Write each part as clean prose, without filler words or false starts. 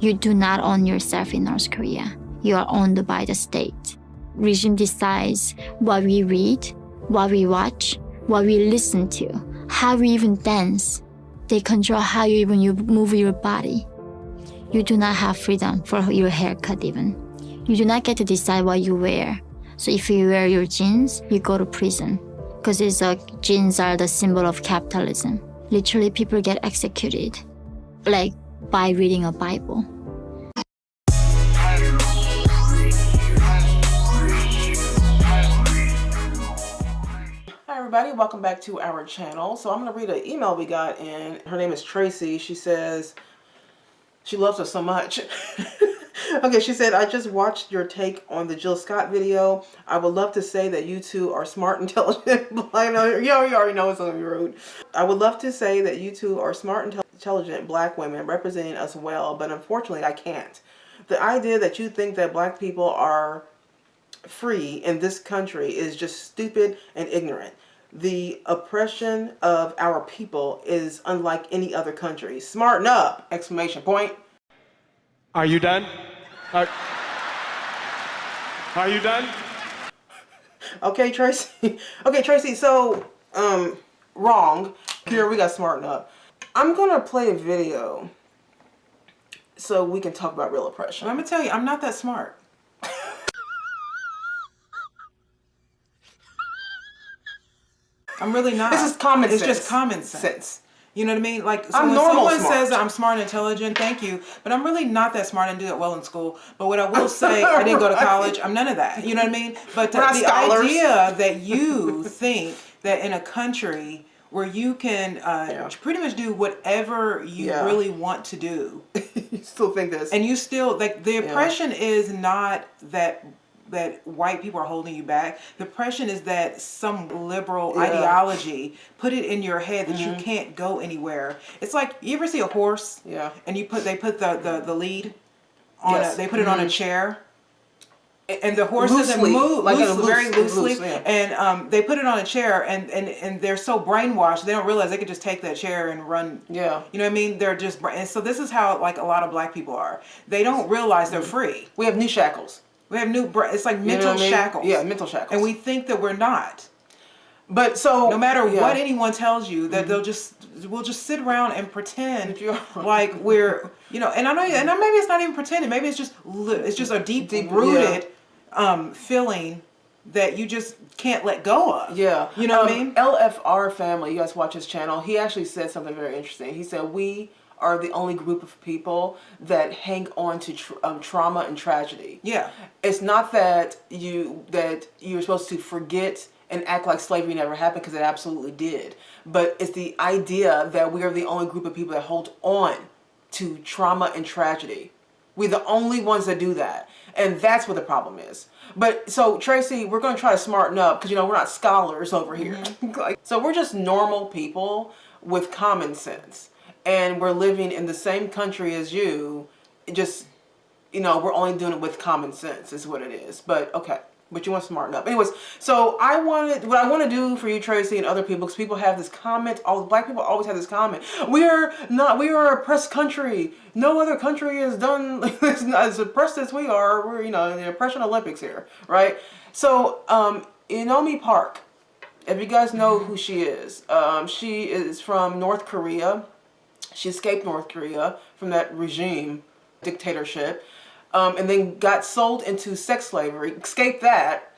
You do not own yourself in North Korea. You are owned by the state. Regime decides what we read, what we watch, what we listen to, how we even dance. They control how you move your body. You do not have freedom for your haircut even. You do not get to decide what you wear. So if you wear your jeans, you go to prison. Because jeans are the symbol of capitalism. Literally, people get executed, like by reading a Bible. Hi everybody, welcome back to our channel. So I'm going to read an email we got in. Her name is Tracy. She says she loves us so much. Okay, she said, I just watched your take on the Jill Scott video. I would love to say that you two are smart, intelligent. I know, you already know it's going to be rude. I would love to say that you two are smart, intelligent black women representing us well, but unfortunately I can't. The idea that you think that black people are free in this country is just stupid and ignorant. The oppression of our people is unlike any other country. Smarten up! Exclamation point. Are you done? Are you done? Okay, Tracy. Okay, Tracy, so, wrong. Here, we got smarten up. I'm gonna play a video so we can talk about real oppression. I'm gonna tell you, I'm not that smart. I'm really not. This is common sense. It's just common sense. You know what I mean? Like, so I'm when normal someone smart. says that I'm smart and intelligent, thank you, but I'm really not that smart and do it well in school. But what I will say, I didn't go to college. I'm none of that. You know what I mean? But the idea that you think that in a country where you can pretty much do whatever you really want to do. You still think this. And you still, like, the oppression is not that white people are holding you back. The oppression is that some liberal ideology put it in your head that you can't go anywhere. It's like, you ever see a horse? Yeah. And they put the lead on they put it on a chair. And the horse doesn't move, like very loosely. And they put it on a chair, and they're so brainwashed, they don't realize they could just take that chair and run. Yeah. You know what I mean? They're just, and so this is how, like, a lot of black people are. They don't realize they're free. We have new shackles. We have it's like mental shackles. Yeah, mental shackles. And we think that we're not. But so no matter what anyone tells you, that we'll just sit around and pretend like we're, you know, and I know, and maybe it's not even pretending. Maybe it's just a deep rooted feeling that you just can't let go of. Yeah. You know what I mean? LFR family, you guys watch his channel. He actually said something very interesting. He said, we are the only group of people that hang on to trauma and tragedy. Yeah. It's not that you're supposed to forget and act like slavery never happened, because it absolutely did. But it's the idea that we are the only group of people that hold on to trauma and tragedy. We're the only ones that do that. And that's what the problem is. But so, Tracy, we're going to try to smarten up, because, you know, we're not scholars over here. So we're just normal people with common sense. And we're living in the same country as you. Just, you know, we're only doing it with common sense is what it is. But okay, but you want to smarten up. Anyways, so what I want to do for you, Tracy, and other people, because people have this comment, all black people always have this comment. We are an oppressed country. No other country has done as oppressed as we are. We're, you know, in the oppression Olympics here, right? So, Yeonmi Park, if you guys know who she is from North Korea. She escaped North Korea from that regime, dictatorship, and then got sold into sex slavery, escaped that,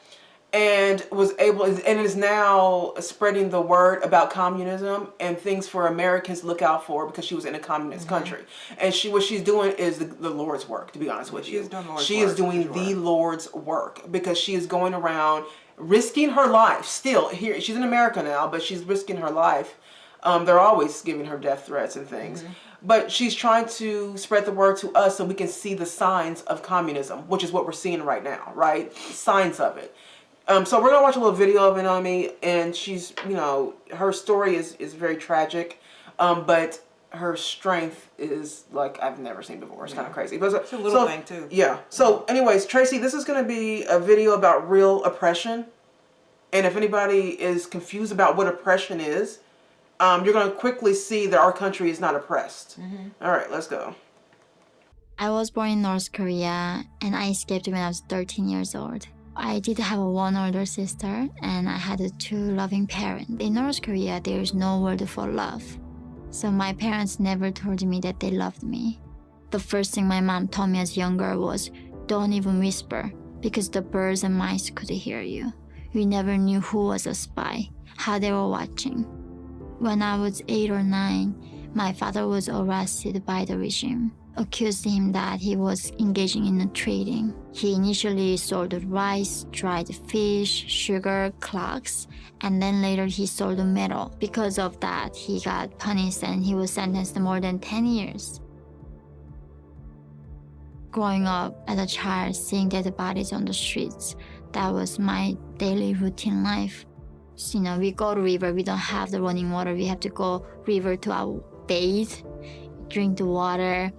and is now spreading the word about communism and things for Americans to look out for, because she was in a communist country. And what she's doing is the Lord's work, to be honest with you. She is doing the Lord's work, because she is going around risking her life. Still, here she's in America now, but she's risking her life. They're always giving her death threats and things. But she's trying to spread the word to us so we can see the signs of communism, which is what we're seeing right now, right? Signs of it. So we're going to watch a little video of Yeonmi, and she's, you know, her story is very tragic, but her strength is like I've never seen before. It's kind of crazy. But it's a little thing too. Yeah. So anyways, Tracy, this is going to be a video about real oppression. And if anybody is confused about what oppression is, you're going to quickly see that our country is not oppressed. All right, let's go. I was born in North Korea and I escaped when I was 13 years old. I did have one older sister and I had two loving parents. In North Korea, there is no word for love. So my parents never told me that they loved me. The first thing my mom told me as younger was, don't even whisper because the birds and mice could hear you. We never knew who was a spy, how they were watching. When I was 8 or 9, my father was arrested by the regime, accused him that he was engaging in trading. He initially sold rice, dried fish, sugar, clocks, and then later he sold metal. Because of that, he got punished and he was sentenced to more than 10 years. Growing up as a child, seeing dead bodies on the streets, that was my daily routine life. So, we go to river, we don't have the running water, we have to go river to bathe, drink the water,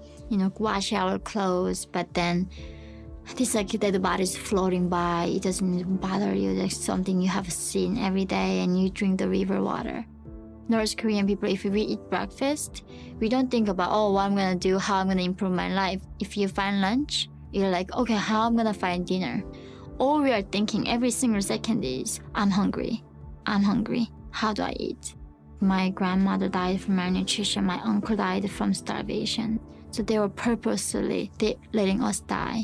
wash our clothes, but then this dead bodies floating by, it doesn't even bother you, like something you have seen every day and you drink the river water. North Korean people, if we eat breakfast, we don't think about, what I'm gonna do, how I'm gonna improve my life. If you find lunch, you're like, okay, how I'm gonna find dinner. All we are thinking every single second is, I'm hungry. How do I eat? My grandmother died from malnutrition. My uncle died from starvation. So they were purposely letting us die.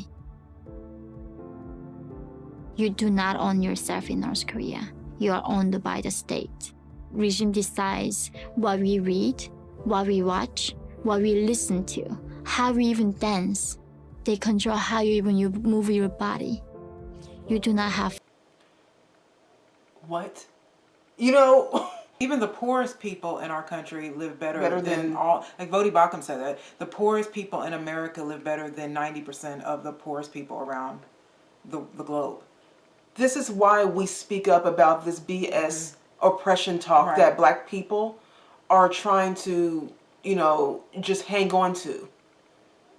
You do not own yourself in North Korea. You are owned by the state. Regime decides what we read, what we watch, what we listen to, how we even dance. They control how you move your body. You do not have... What? Even the poorest people in our country live better than all. Like Vodi Bakum said that the poorest people in America live better than 90% of the poorest people around the globe. This is why we speak up about this BS oppression talk that Black people are trying to, just hang on to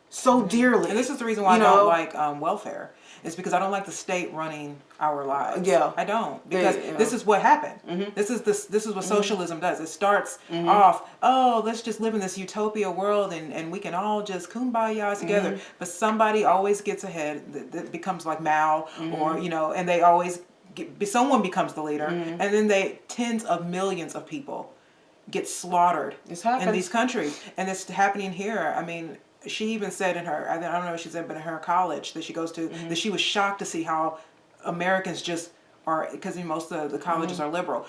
so dearly. And this is the reason why I don't like welfare. It's because I don't like the state running our lives. Yeah, I don't, because this is what happened. This is what socialism does. It starts off, let's just live in this utopia world and we can all just kumbaya together. But somebody always gets ahead that becomes like Mao, or and they always someone becomes the leader, and then tens of millions of people get slaughtered in these countries, and it's happening here. I mean, she even said in her, I don't know what she said, but in her college that she goes to, that she was shocked to see how Americans just are, because most of the colleges are liberal.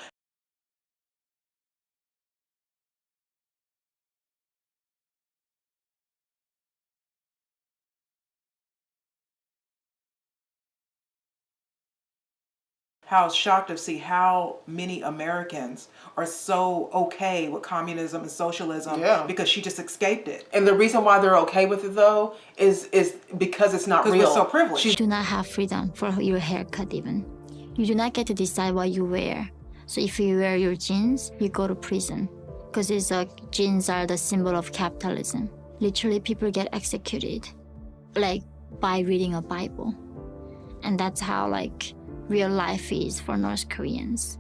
How shocked to see how many Americans are so okay with communism and socialism because she just escaped it. And the reason why they're okay with it though is because it's not real. Because we're so privileged. You do not have freedom for your haircut even. You do not get to decide what you wear. So if you wear your jeans, you go to prison. Because jeans are the symbol of capitalism. Literally people get executed by reading a Bible. And that's how real life is for North Koreans.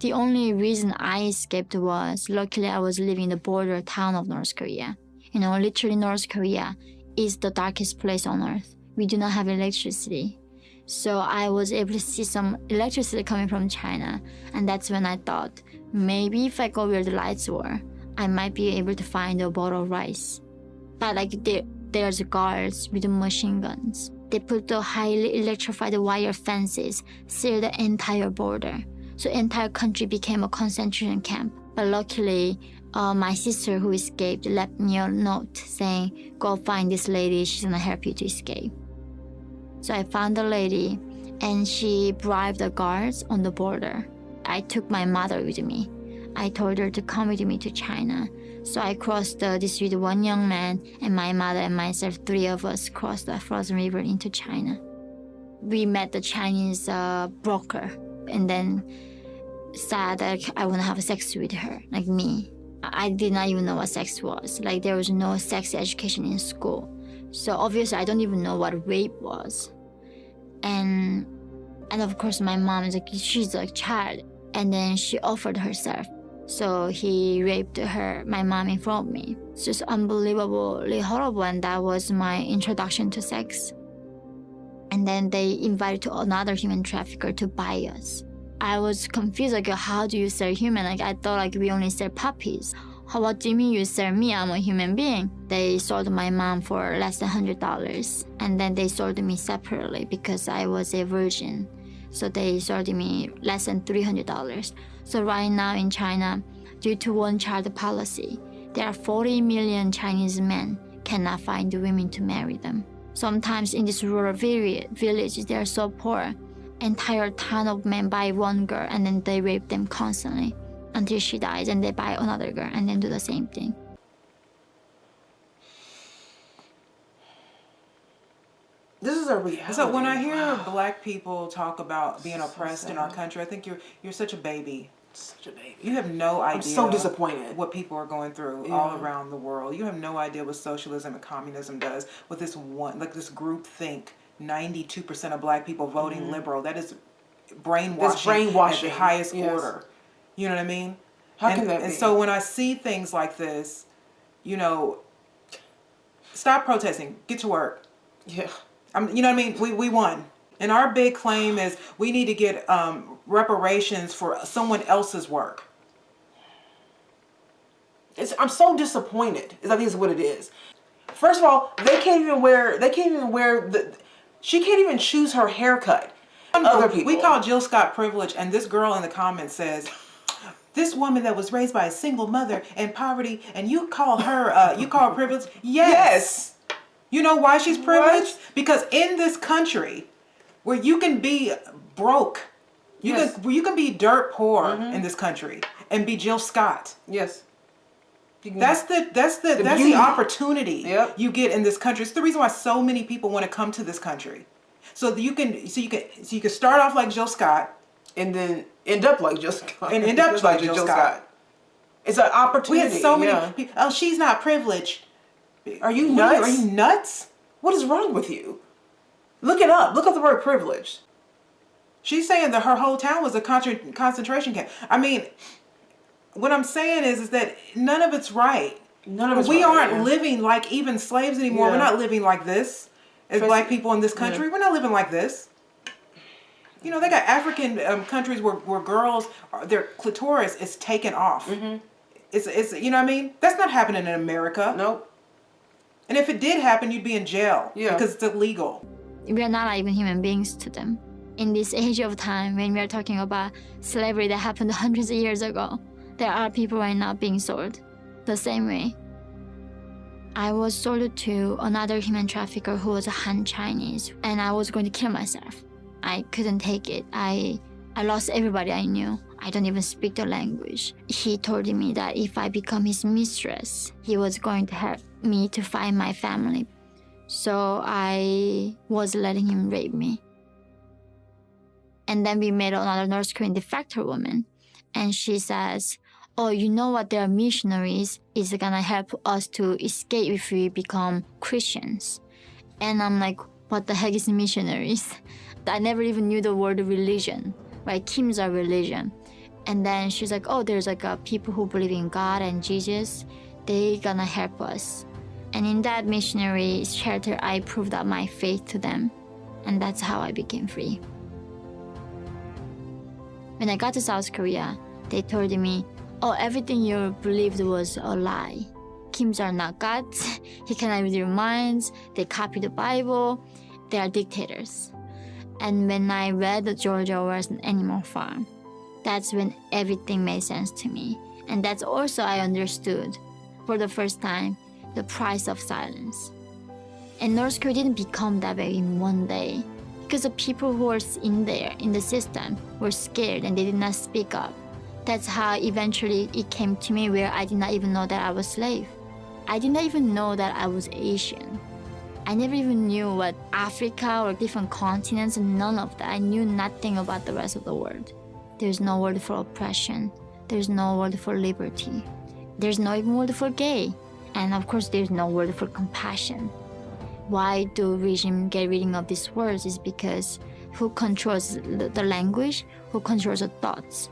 The only reason I escaped was, luckily I was living in the border town of North Korea. Literally North Korea is the darkest place on earth. We do not have electricity. So I was able to see some electricity coming from China. And that's when I thought, maybe if I go where the lights were, I might be able to find a bowl of rice. But there's guards with machine guns. They put the highly electrified wire fences, seal the entire border. So entire country became a concentration camp. But luckily, my sister who escaped left me a note saying, go find this lady, she's gonna help you to escape. So I found the lady and she bribed the guards on the border. I took my mother with me. I told her to come with me to China. So I crossed this with one young man, and my mother and myself, 3 of us, crossed the frozen river into China. We met the Chinese broker, and then said that I want to have sex with her, like me. I did not even know what sex was. There was no sex education in school. So obviously I don't even know what rape was. And of course my mom is she's a child. And then she offered herself. So he raped my mom in front of me. It's just unbelievably horrible, and that was my introduction to sex. And then they invited to another human trafficker to buy us. I was confused, like, how do you sell human? Like, I thought, like, we only sell puppies. What do you mean you sell me? I'm a human being. They sold my mom for less than $100. And then they sold me separately because I was a virgin. So they sold me less than $300. So right now in China, due to one-child policy, there are 40 million Chinese men cannot find women to marry them. Sometimes in this rural villages, they are so poor. Entire town of men buy one girl and then they rape them constantly until she dies, and they buy another girl and then do the same thing. This is a reality. So when I hear Black people talk about being oppressed in our country, I think you're such a baby. Such a baby. You have no idea. I'm so disappointed what people are going through all around the world. You have no idea what socialism and communism does with this this group think. 92% of Black people voting liberal. That is brainwashing at the highest order. You know what I mean? How can that be? And so when I see things like this, stop protesting. Get to work. Yeah. You know what I mean? We won. And our big claim is we need to get reparations for someone else's work. I'm so disappointed. I think is what it is. First of all, they can't even wear she can't even choose her haircut. Other people. We call Jill Scott privilege, and this girl in the comments says, this woman that was raised by a single mother in poverty, and you call her privileged? Yes. You know why she's privileged? What? Because in this country, where you can be broke, you can be dirt poor in this country and be Jill Scott. Yes. That's the opportunity you get in this country. It's the reason why so many people want to come to this country. So you can start off like Jill Scott and then end up like Jill Scott. And end up like Jill Scott. It's an opportunity. We had so many people. Oh, she's not privileged. Are you nuts? Are you nuts? What is wrong with you? Look it up. Look up the word privilege. She's saying that her whole town was a concentration camp. I mean, what I'm saying is that none of it's right. We aren't living like even slaves anymore. Yeah. We're not living like this as Black people in this country. Yeah. We're not living like this. They got African countries where girls, their clitoris is taken off. Mm-hmm. It's you know what I mean? That's not happening in America. Nope. And if it did happen, you'd be in jail because it's illegal. We are not even human beings to them. In this age of time, when we are talking about slavery that happened hundreds of years ago, there are people right now being sold the same way. I was sold to another human trafficker who was a Han Chinese, and I was going to kill myself. I couldn't take it. I lost everybody I knew. I don't even speak the language. He told me that if I become his mistress, he was going to help me to find my family. So I was letting him rape me. And then we met another North Korean defector woman, and she says, oh, you know what, there are missionaries is gonna help us to escape if we become Christians. And I'm like, what the heck is missionaries? I never even knew the word religion, right? Kim's a religion. And then she's like, oh, there's like people who believe in God and Jesus. They gonna help us. And in that missionary shelter, I proved out my faith to them. And that's how I became free. When I got to South Korea, they told me, oh, everything you believed was a lie. Kims are not gods. He cannot read your minds. They copy the Bible. They are dictators. And when I read that Georgia was an animal farm, that's when everything made sense to me. And that's also I understood, for the first time, the price of silence. And North Korea didn't become that way in one day, because the people who were in there, in the system, were scared and they did not speak up. That's how eventually it came to me where I did not even know that I was a slave. I did not even know that I was Asian. I never even knew what Africa or different continents, none of that. I knew nothing about the rest of the world. There's no word for oppression. There's no word for liberty. There's no even word for gay. And of course, there's no word for compassion. Why do regime get rid of these words is because who controls the language, who controls the thoughts.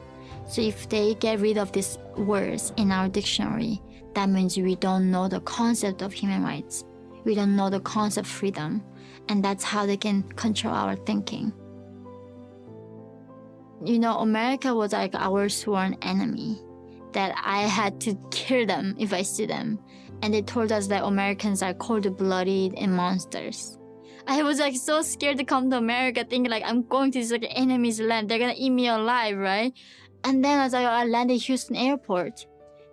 So if they get rid of these words in our dictionary, that means we don't know the concept of human rights. We don't know the concept of freedom. And that's how they can control our thinking. You know, America was like our sworn enemy, that I had to kill them if I see them. And they told us that Americans are cold-blooded and monsters. I was like so scared to come to America, thinking like I'm going to this like enemy's land. They're gonna eat me alive, right? And then as I landed Houston airport,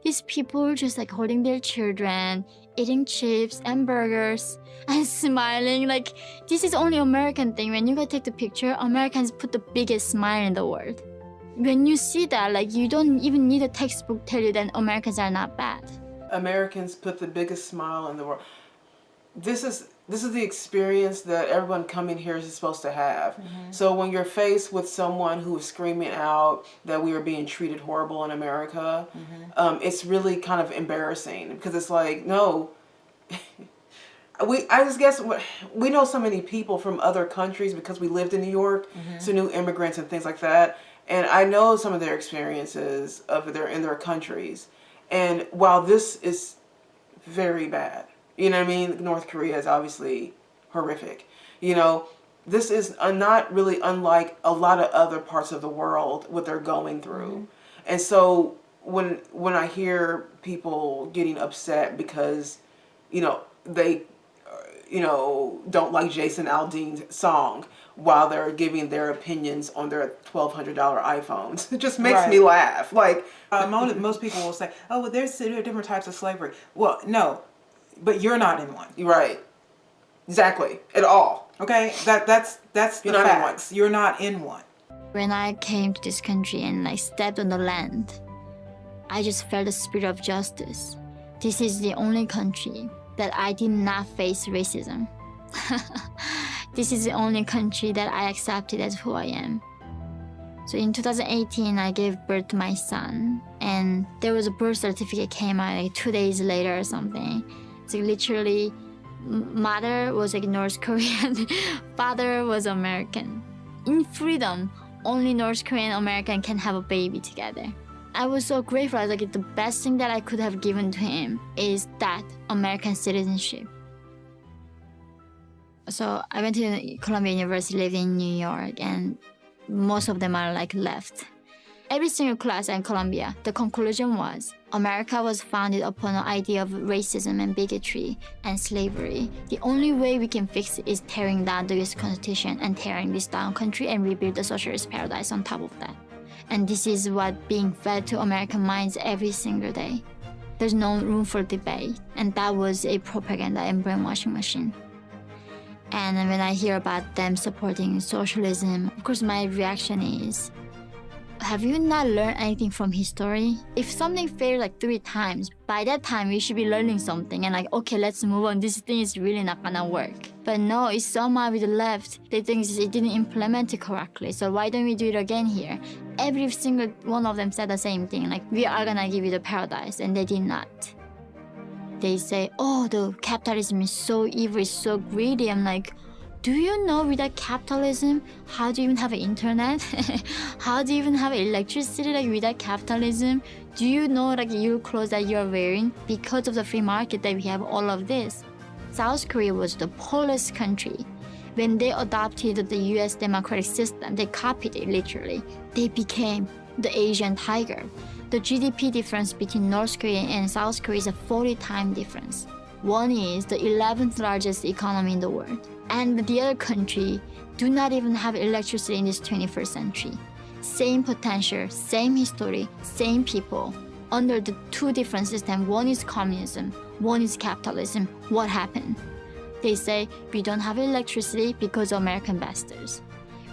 these people were just like holding their children, eating chips and burgers and smiling. Like, this is only American thing. When you go take the picture, Americans put the biggest smile in the world. When you see that, like, you don't even need a textbook tell you that Americans are not bad. Americans put the biggest smile in the world. This is the experience that everyone coming here is supposed to have. Mm-hmm. So when you're faced with someone who is screaming out that we are being treated horrible in America, mm-hmm. It's really kind of embarrassing, because it's like, no, I just guess we know so many people from other countries because we lived in New York, mm-hmm. so new immigrants and things like that. And I know some of their experiences in their countries. And while this is very bad, you know what I mean? North Korea is obviously horrific. You know, this is not really unlike a lot of other parts of the world, what they're going through. Mm-hmm. And so when I hear people getting upset because, you know, they, you know, don't like Jason Aldean's song while they're giving their opinions on their $1,200 iPhones, it just makes me laugh. Like, most people will say, oh, well, there's different types of slavery. Well, no. But you're not in one. Right. Exactly. At all. Okay? That's the facts. You're not in one. When I came to this country and I stepped on the land, I just felt the spirit of justice. This is the only country that I did not face racism. This is the only country that I accepted as who I am. So in 2018, I gave birth to my son, and there was a birth certificate came out like 2 days later or something. So literally, mother was like North Korean, father was American. In freedom, only North Korean and American can have a baby together. I was so grateful. I was like, the best thing that I could have given to him is that American citizenship. So I went to Columbia University, lived in New York, and most of them are like left. Every single class in Columbia, the conclusion was America was founded upon an idea of racism and bigotry and slavery. The only way we can fix it is tearing down the US Constitution and tearing this down country and rebuild the socialist paradise on top of that. And this is what being fed to American minds every single day. There's no room for debate, and that was a propaganda and brainwashing machine. And when I hear about them supporting socialism, of course my reaction is, have you not learned anything from history? If something failed like 3 times, by that time we should be learning something and like, okay, let's move on. This thing is really not gonna work. But no, it's somehow with the left, they think it didn't implement it correctly. So why don't we do it again here? Every single one of them said the same thing, like, we are gonna give you the paradise, and they did not. They say, oh, the capitalism is so evil, it's so greedy. I'm like, do you know without capitalism, how do you even have an internet? How do you even have electricity like without capitalism? Do you know like your clothes that you're wearing? Because of the free market that we have all of this. South Korea was the poorest country. When they adopted the US democratic system, they copied it literally. They became the Asian tiger. The GDP difference between North Korea and South Korea is a 40-time difference. One is the 11th largest economy in the world. And the other country do not even have electricity in this 21st century. Same potential, same history, same people. Under the 2 different systems, one is communism, one is capitalism. What happened? They say, we don't have electricity because of American bastards.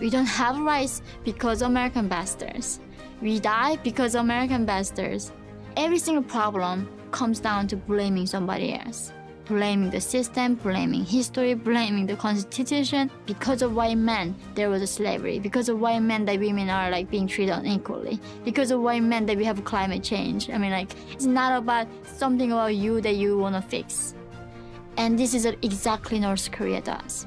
We don't have rice because of American bastards. We die because of American bastards. Every single problem comes down to blaming somebody else. Blaming the system, blaming history, blaming the constitution. Because of white men, there was a slavery. Because of white men, that women are like being treated unequally. Because of white men, that we have climate change. I mean, like, it's not about something about you that you want to fix. And this is what exactly North Korea does.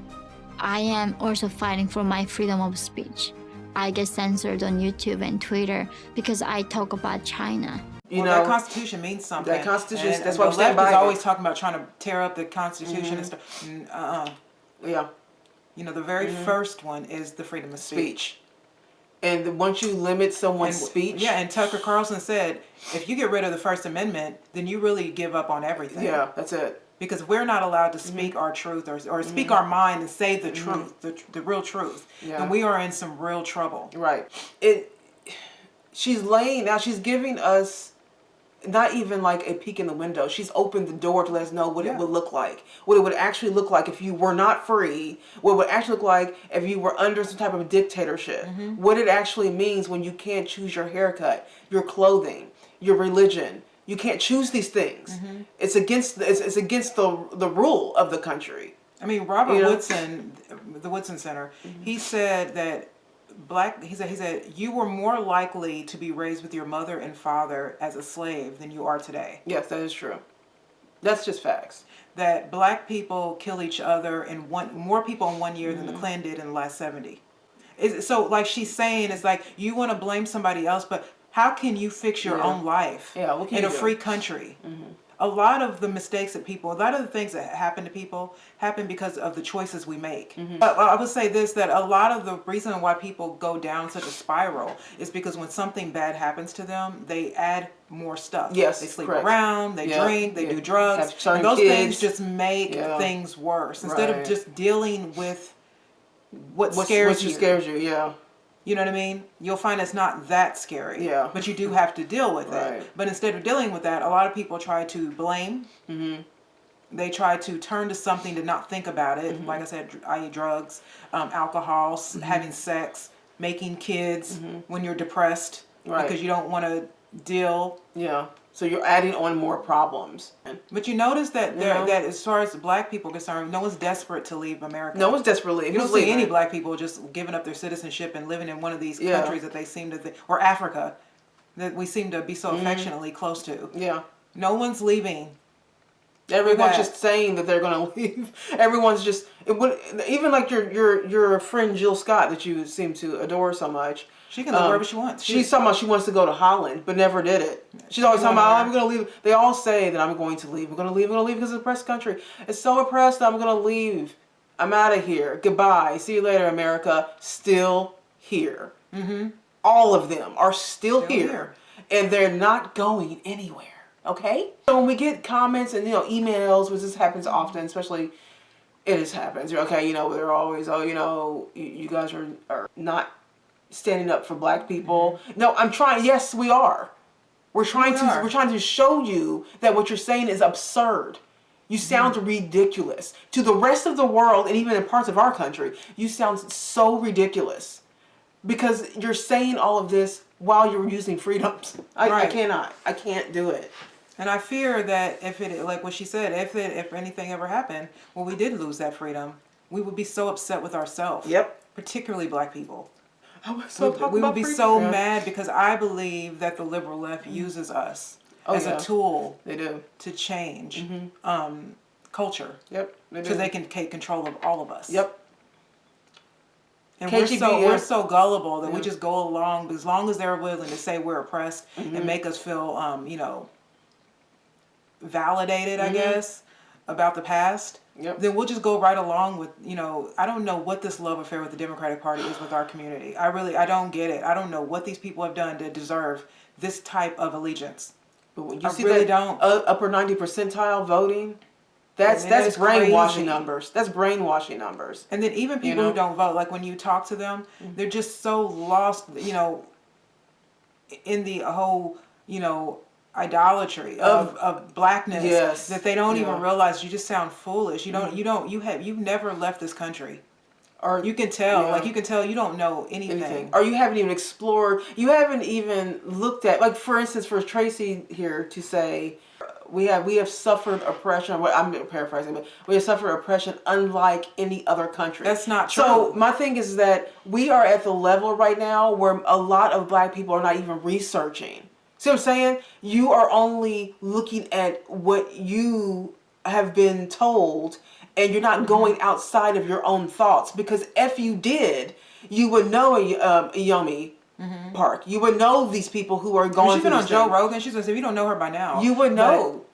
I am also fighting for my freedom of speech. I get censored on YouTube and Twitter because I talk about China. that Constitution means something. That Constitution, and that's why the left is always talking about trying to tear up the Constitution and stuff. Yeah. You know, the very first one is the freedom of speech. And once you limit someone's speech... Yeah, and Tucker Carlson said, if you get rid of the First Amendment, then you really give up on everything. Yeah, that's it. Because we're not allowed to speak our truth or speak our mind and say the truth, the real truth. Yeah. Then we are in some real trouble. Right. She's giving us not even like a peek in the window. She's opened the door to let us know what it would look like. What it would actually look like if you were not free. What it would actually look like if you were under some type of dictatorship. What it actually means when you can't choose your haircut, your clothing, your religion. You can't choose these things. It's against the rule of the country. I mean, Robert Woodson, the Woodson Center, he said that he said you were more likely to be raised with your mother and father as a slave than you are today. Yes, that is true. That's just facts. That black people kill each other more people in 1 year than the Klan did in the last 70. So like she's saying, it's like you want to blame somebody else, but how can you fix your own life in a free country? A lot of the mistakes that a lot of the things that happen to people happen because of the choices we make. But I would say this, that a lot of the reason why people go down such a spiral is because when something bad happens to them, they add more stuff. Yes, they sleep around, they drink, they do drugs. And those things just make things worse. Instead of just dealing with what scares you. Yeah. You know what I mean? You'll find it's not that scary. Yeah. But you do have to deal with it. But instead of dealing with that, a lot of people try to blame. They try to turn to something to not think about it. Like I said, i.e. drugs, alcohol, having sex, making kids when you're depressed because you don't want to deal. Yeah. So you're adding on more problems. But you notice that that as far as black people are concerned, no one's desperate to leave America. No one's desperate to leave. You don't see any black people just giving up their citizenship and living in one of these countries that they seem to, or Africa, that we seem to be so affectionately close to. Yeah. No one's leaving. Everyone's just saying that they're going to leave. Everyone's just, even like your friend Jill Scott that you seem to adore so much. She can live wherever she wants. She's talking about she wants to go to Holland, but never did it. She's always talking about, I'm going to leave. They all say that I'm going to leave. I'm going to leave because it's an oppressed country. It's so oppressed that I'm going to leave. I'm out of here. Goodbye. See you later, America. Still here. All of them are still here. And they're not going anywhere. Okay? So when we get comments and, emails, which this happens often, especially it just happens. Okay, they're always, you guys are not standing up for black people. No, I'm trying. Yes, we are. We're trying to show you that what you're saying is absurd. You sound ridiculous. To the rest of the world, and even in parts of our country, you sound so ridiculous. Because you're saying all of this while you're using freedoms. I cannot. I can't do it. And I fear that if it, like what she said, if anything ever happened, when we did lose that freedom, we would be so upset with ourselves. Yep. Particularly black people. We would be so mad because I believe that the liberal left uses us as a tool. They do. To change culture. Yep. They do. So they can take control of all of us. Yep. And we're so gullible that we just go along as long as they're willing to say we're oppressed and make us feel validated, I guess, about the past. Yep. Then we'll just go right along with, I don't know what this love affair with the Democratic Party is with our community. I don't get it. I don't know what these people have done to deserve this type of allegiance. But when you see really that upper 90 percentile voting, that's brainwashing numbers. That's brainwashing numbers. And then even people who don't vote, like when you talk to them, they're just so lost, in the whole, idolatry of blackness that they don't even realize. You just sound foolish. You've never left this country. Or you can tell, you don't know anything. Or you haven't even explored, you haven't even looked at, like for instance, for Tracy here to say, we have suffered oppression, I'm paraphrasing, but we have suffered oppression unlike any other country. That's not true. So my thing is that we are at the level right now where a lot of black people are not even researching. See what I'm saying? You are only looking at what you have been told, and you're not going outside of your own thoughts. Because if you did, you would know, Yeonmi, Park. You would know these people who are going. She's been on Joe Rogan. She's gonna say, if you don't know her by now, you would know.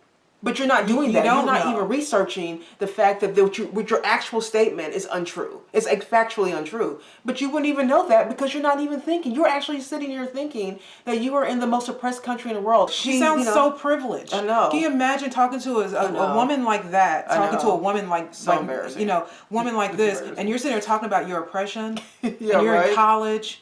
But you're not doing that. You're not know. even researching the fact that what your actual statement is untrue. It's factually untrue. But you wouldn't even know that because you're not even thinking. You're actually sitting here thinking that you are in the most oppressed country in the world. She sounds so privileged. I know. Can you imagine talking to a woman like that? Talking to a woman like embarrassing. You know, woman like this, and you're sitting there talking about your oppression. Yeah, and you're right? in college.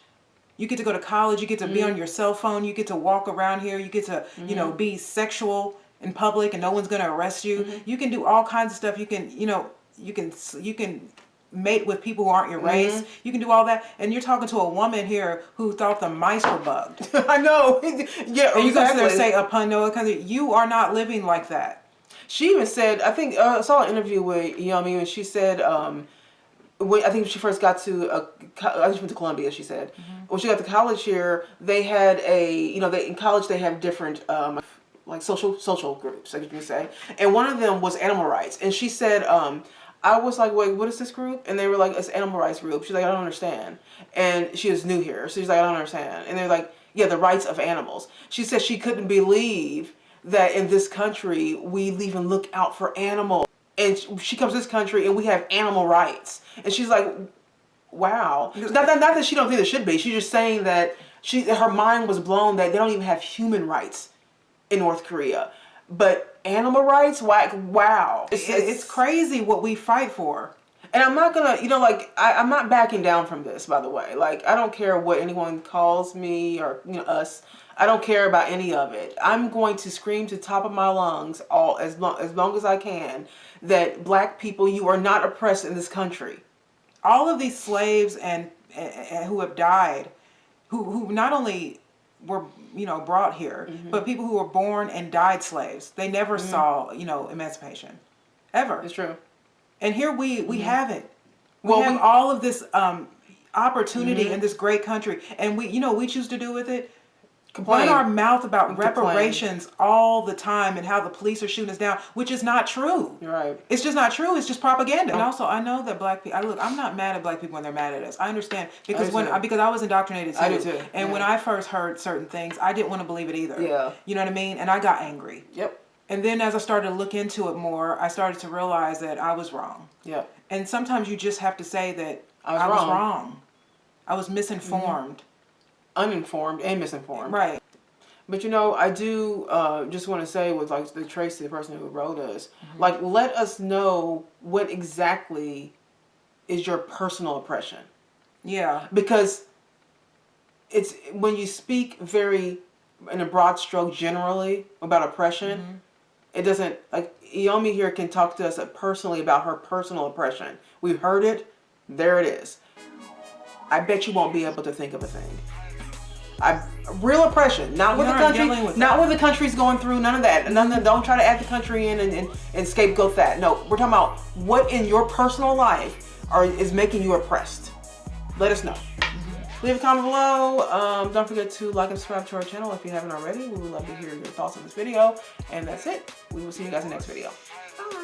You get to go to college. You get to be on your cell phone. You get to walk around here. You get to you know, be sexual in public and no one's going to arrest you. You can do all kinds of stuff. You can, you know, you can mate with people who aren't your race. You can do all that. And you're talking to a woman here who thought the mice were bugged. I know. Yeah, and you go there and say, upon no country, you are not living like that. She even said, I think, I saw an interview with Yeonmi and she said, when I think she first got to, I just went to Columbia, she said. When she got to college here, they had in college they have different, like social groups, like you can say, and one of them was animal rights. And she said, I was like, wait, what is this group? And they were like, it's animal rights group. She's like, I don't understand. And she was new here, so she's like, I don't understand. And they're like, yeah, the rights of animals. She said she couldn't believe that in this country we even look out for animals. And she comes to this country and we have animal rights. And she's like, wow. Not that she don't think there should be. She's just saying that her mind was blown that they don't even have human rights in North Korea, but animal rights, wow, it's crazy what we fight for. And I'm not gonna, like I'm not backing down from this. By the way, like I don't care what anyone calls me or us. I don't care about any of it. I'm going to scream to the top of my lungs as long as I can that Black people, you are not oppressed in this country. All of these slaves and who have died, who not only were brought here, but people who were born and died slaves. They never saw emancipation, ever. It's true. And here we have it. We have all of this opportunity in this great country, and we choose to do with it. Run our mouth about reparations all the time and how the police are shooting us down, which is not true. You're right. It's just not true. It's just propaganda. And also, I know that Black people. I'm not mad at Black people when they're mad at us. I understand because because I was indoctrinated too. I do too. And when I first heard certain things, I didn't want to believe it either. Yeah. You know what I mean? And I got angry. Yep. And then as I started to look into it more, I started to realize that I was wrong. Yep. And sometimes you just have to say that I was wrong. I was misinformed. Uninformed and misinformed. Right. But I do just want to say with like the Tracy, the person who wrote us, like let us know what exactly is your personal oppression. Yeah. Because it's when you speak very in a broad stroke generally about oppression, it doesn't like Yeonmi here can talk to us personally about her personal oppression. We've heard it. There it is. I bet you won't be able to think of a thing. Real oppression, not what the country, not what the country's going through. None of that. Don't try to add the country in and scapegoat that. No, we're talking about what in your personal life is making you oppressed. Let us know. Leave a comment below. Don't forget to like and subscribe to our channel if you haven't already. We would love to hear your thoughts on this video. And that's it. We will see you guys in the next video. Bye.